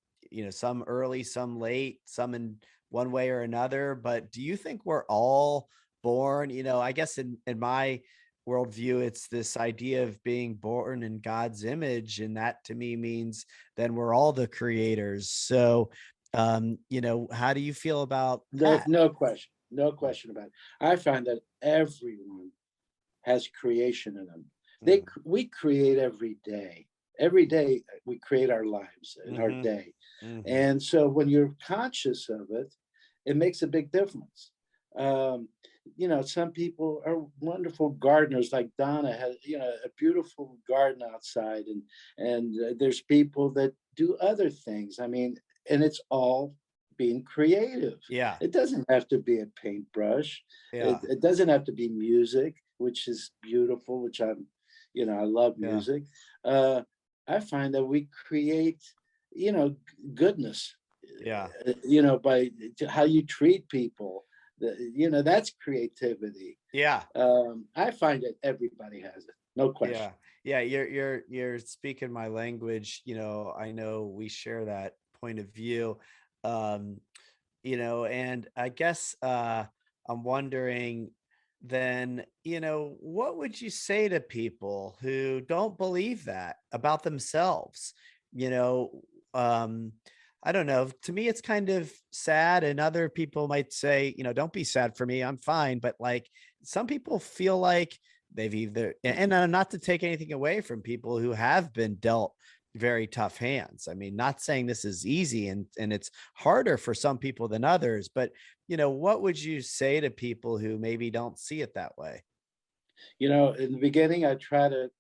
some early, some late, some in one way or another. But do you think we're all born, I guess in my worldview, it's this idea of being born in God's image. And that to me means then we're all the creators. So, how do you feel about There's that? no question, no question about it. I find that everyone has creation in them. Mhm, We create every day. Every day we create our lives in our mhm, day. mhm, And so when you're conscious of it, it makes a big difference. Um, some people are wonderful gardeners, like Donna has, a beautiful garden outside, and there's people that do other things. I mean, and it's all being creative. yeah, It doesn't have to be a paintbrush. It, yeah, it doesn't have to be music, which is beautiful, which I love yeah, music. Uh, I find that we create, goodness, yeah, by how you treat people. That's creativity. yeah, I find that everybody has it, no yeah, question. yeah. You're speaking my language. I know we share that point of view. um and I guess I'm wondering then, what would you say to people who don't believe that about themselves? You know, um, I don't know. To me, it's kind of sad, and other people might say, don't be sad for me. I'm fine. But like some people feel like they've either, and not to take anything away from people who have been dealt very tough hands. I mean, not saying this is easy, and it's harder for some people than others, but what would you say to people who maybe don't see it that way? In the beginning, I try to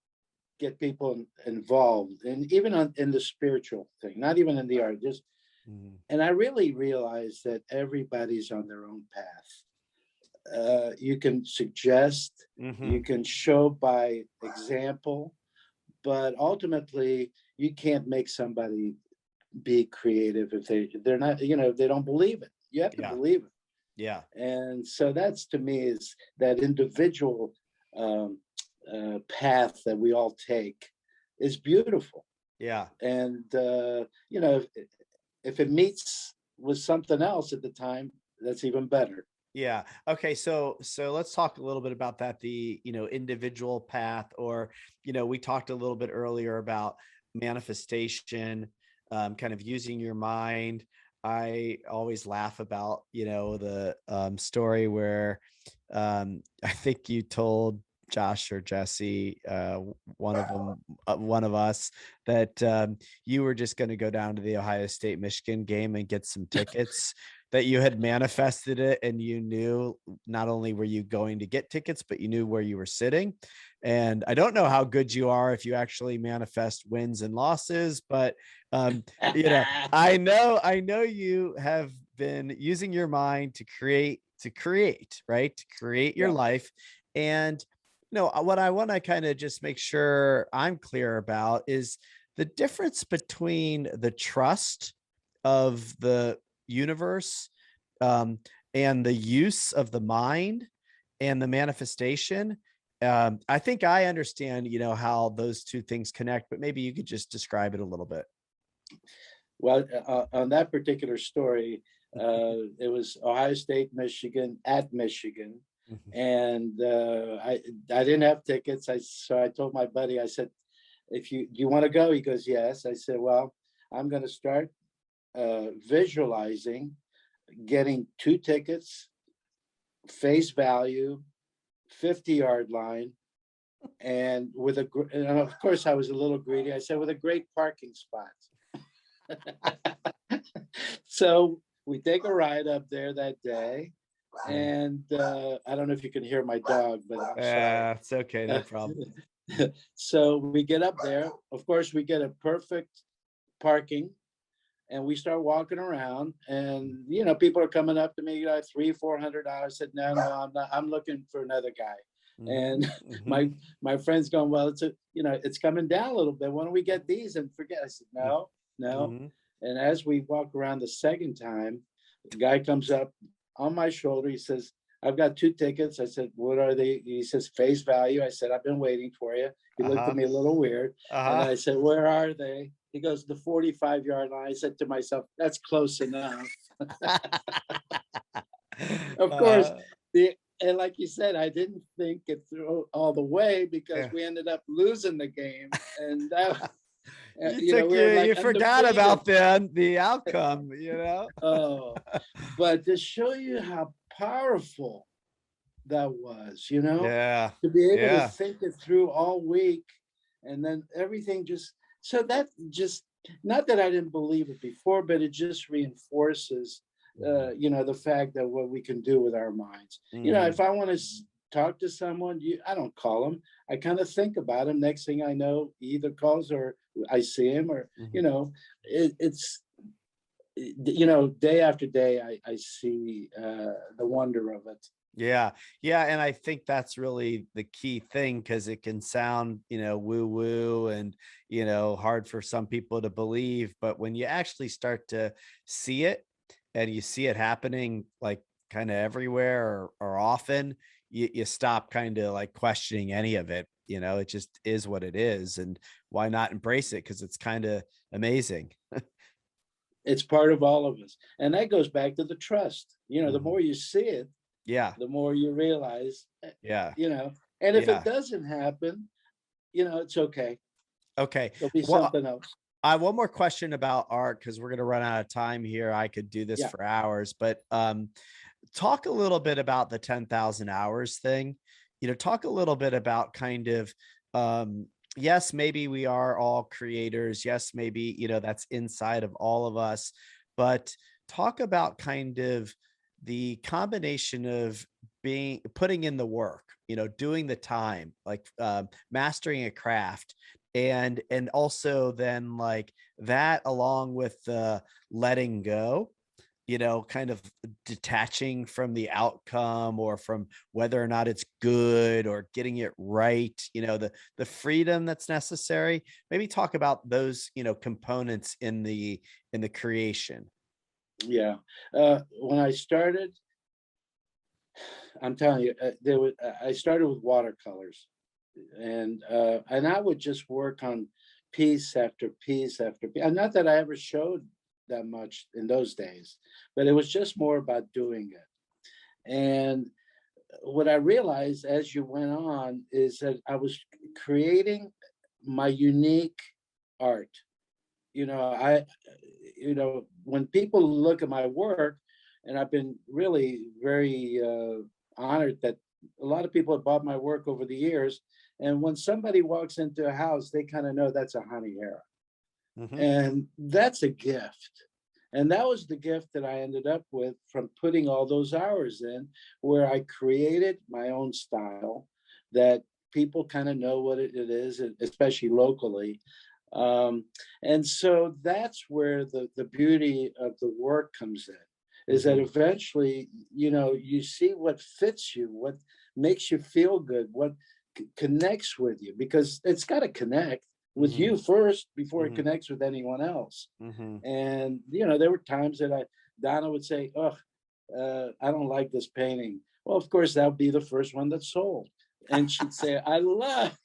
get people involved, and even in the spiritual thing, not even in the art, Mhm. and I really realize that everybody's on their own path. you can suggest, Hmm. you can show by example, but ultimately you can't make somebody be creative if they're not, they don't believe it. You have to Yeah. believe it. Yeah. And so that's, to me, is that individual um, path that we all take is beautiful. Yeah. And if it meets with something else at the time, that's even better. Yeah. Okay. So let's talk a little bit about that. The, individual path, or, we talked a little bit earlier about manifestation, kind of using your mind. I always laugh about, the story where I think you told Josh or Jesse, one of them, one of us, that you were just going to go down to the Ohio State Michigan game and get some tickets, that you had manifested it, and you knew not only were you going to get tickets, but you knew where you were sitting. And I don't know how good you are if you actually manifest wins and losses, but um, I know you have been using your mind to create, right? To create your Yeah. life. And what I want to kind of just make sure I'm clear about is the difference between the trust of the universe, um, and the use of the mind and the manifestation. I think I understand, how those two things connect, but maybe you could just describe it a little bit. Well, on that particular story, it was Ohio State, Michigan, at Michigan, Mhm. and I didn't have tickets. So I told my buddy, I said, "If you do you want to go?" He goes, "Yes." I said, "Well, I'm going to start visualizing getting two tickets, face value, 50-yard line, and and of course I was a little greedy. I said with a great parking spot." So we take a ride up there that day, Yeah. and I don't know if you can hear my dog, but I'm sorry. It's okay, no problem. So we get up there. Of course, we get a perfect parking, and we start walking around. And people are coming up to me, $300-400. Said, no, no, I'm not. I'm looking for another guy. Hmm. And Hmm. my friend's going, well, it's coming down a little bit. Why don't we get these and forget? I said, no, no. Hmm. And as we walk around the second time, the guy comes up on my shoulder. He says, I've got two tickets. I said, what are they? He says, face value. I said, I've been waiting for you. He looked at Uh-huh. me a little weird. And Uh-huh. I said, where are they? He goes, the 45-yard line. I said to myself, that's close enough. Of course, uh, and like you said, I didn't think it through all the way because yeah. we ended up losing the game. And that, You took we were like you forgot undefeated. about the outcome. Oh, but to show you how powerful that was, Yeah. to be able to Yeah. think it through all week, and then everything just, so that just, not that I didn't believe it before, but it just reinforces, Hmm. the fact that what we can do with our minds. Hmm. If I want to talk to someone, I don't call them. I kind of think about him. Next thing I know, he either calls or I see him, or Hmm. it's day after day, I see the wonder of it. Yeah. Yeah. And I think that's really the key thing, because it can sound, woo woo and, hard for some people to believe. But when you actually start to see it, and you see it happening like kind of everywhere, or often, you stop kind of like questioning any of it. It just is what it is. And why not embrace it? Because it's kind of amazing. It's part of all of us, and that goes back to the trust. The Mhm. more you see it, Yeah. the more you realize, Yeah. and if it Yeah. doesn't happen, it's okay. Okay. There'll be Well, something else. I have one more question about art, because we're going to run out of time here. I could do this Yeah. for hours, but talk a little bit about the 10,000 hours thing. Talk a little bit about kind of, yes, maybe we are all creators. Yes, maybe, that's inside of all of us, but talk about kind of the combination of putting in the work, doing the time, like mastering a craft, and also then like that, along with the letting go, kind of detaching from the outcome or from whether or not it's good or getting it right, the freedom that's necessary. Maybe talk about those, components in the creation. Yeah. When I started, I'm telling you, I started with watercolors, and I would just work on piece after piece after piece. And not that I ever showed that much in those days, but it was just more about doing it. And what I realized as you went on is that I was creating my unique art. You know, when people look at my work, and I've been really very honored that a lot of people have bought my work over the years. And when somebody walks into a house, they kind of know that's a Hani Hara. Hmm. And that's a gift. And that was the gift that I ended up with from putting all those hours in, where I created my own style that people kind of know what it is, especially locally. Um, and so that's where the beauty of the work comes in, is that Hmm. eventually, you see what fits you, what makes you feel good, what connects with you, because it's got to connect with Hmm. you first before it Hmm. connects with anyone else. Hmm. And there were times that Donna would say, "Oh, I don't like this painting." Well, of course, that would be the first one that sold, and she'd say, "I love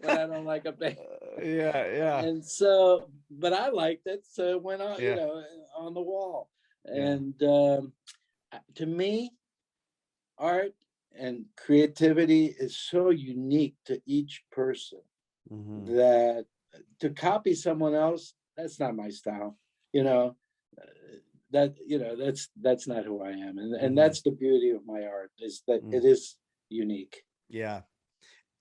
when I don't like a painting." Yeah, yeah, And so, but I liked it, so it went on, yeah, on the wall. yeah. And to me, art and creativity is so unique to each person Hmm. that to copy someone else, that's not my style. You know, that's not who I am, and Hmm. that's the beauty of my art, is that Mm. it is unique. Yeah.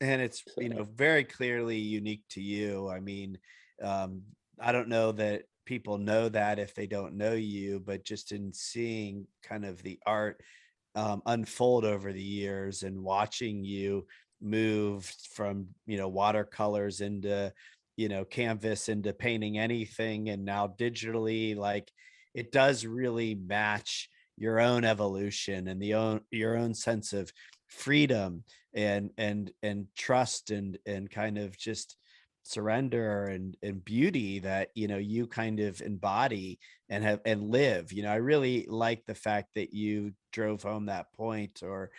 And it's, So very clearly unique to you. I mean, um, I don't know that people know that if they don't know you, but just in seeing kind of the art unfold over the years and watching you move from, watercolors into, canvas, into painting anything, and now digitally, like, it does really match your own evolution and your own sense of freedom and trust and kind of just surrender and beauty that you kind of embody and have and live. I really like the fact that you drove home that point, or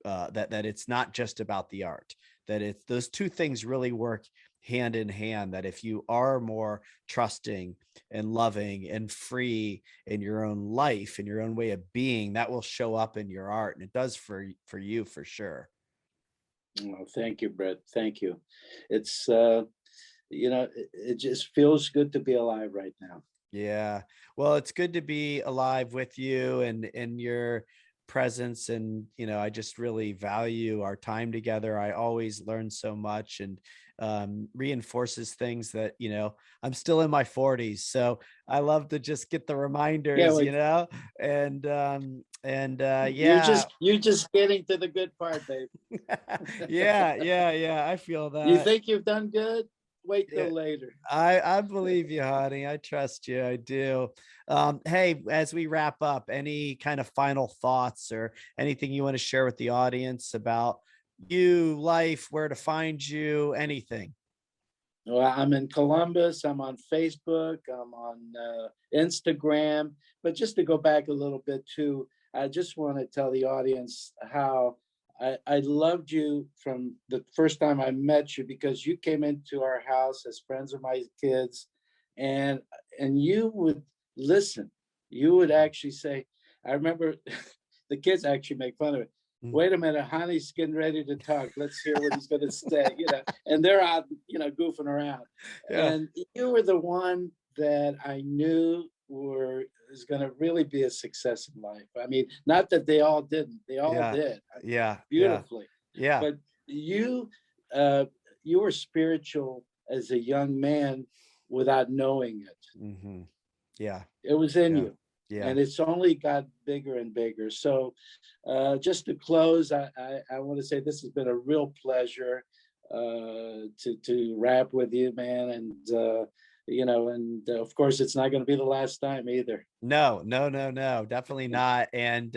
that it's not just about the art, that it's those two things really work hand in hand, that if you are more trusting and loving and free in your own life, in your own way of being, that will show up in your art, and it does for you for sure. well, thank you, Brett. Thank you. It's it just feels good to be alive right now. Yeah. Well, it's good to be alive with you and your presence. And, I just really value our time together. I always learn so much, and reinforces things that, I'm still in my 40s. So I love to just get the Yeah, reminders, well, yeah. you're just getting to the good part, babe. Yeah, yeah, yeah. I feel You that. think you've done good? Wait Yeah. till later. I believe you, honey. I trust you. I do. Hey, as we wrap up, any kind of final thoughts or anything you want to share with the audience about you, life, where to find you, anything? Well, I'm in Columbus. I'm on Facebook. I'm on Instagram. But just to go back a little bit too, I just want to tell the audience how I loved you from the first time I met you, because you came into our house as friends of my kids, and you would listen. You would actually say, I remember the kids actually make fun of it. Mm. Wait a minute, Honey's getting ready to talk. Let's hear what he's going to say. And they're out, goofing around. Yeah, And you were the one that I knew were is going to really be a success in life. I mean, not that they all didn't; they all yeah, did yeah, yeah, beautifully. yeah. But uh, you were spiritual as a young man without knowing it. Hmm. Yeah, It was in yeah, you, yeah. and it's only got bigger and bigger. So, just to close, I want to say this has been a real pleasure to rap with you, man. And and of course, it's not going to be the last time either. No, no, no, no, definitely not. And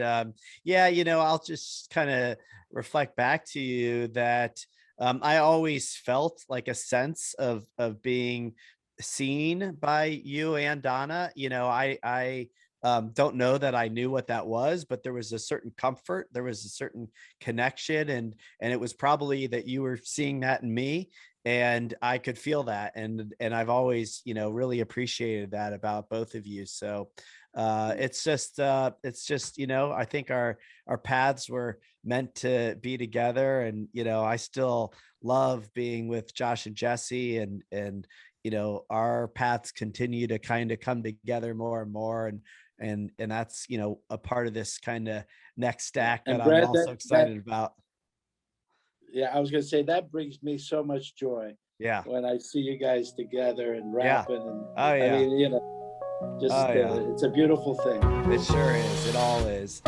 yeah, I'll just kind of reflect back to you that I always felt like a sense of being seen by you and Donna. I don't know that I knew what that was, but there was a certain comfort, there was a certain connection, and it was probably that you were seeing that in me, and I could feel that, and I've always really appreciated that about both of you. So it's just I think our paths were meant to be together, and I still love being with Josh and Jesse, and our paths continue to kind of come together more and more, and that's a part of this kind of next Yeah. stack that And I'm Brad, also excited about. yeah, I was going to say that brings me so much joy Yeah, when I see you guys together and yeah, rapping. And oh I yeah, mean, oh just yeah, it's a beautiful thing. it sure is, it all is.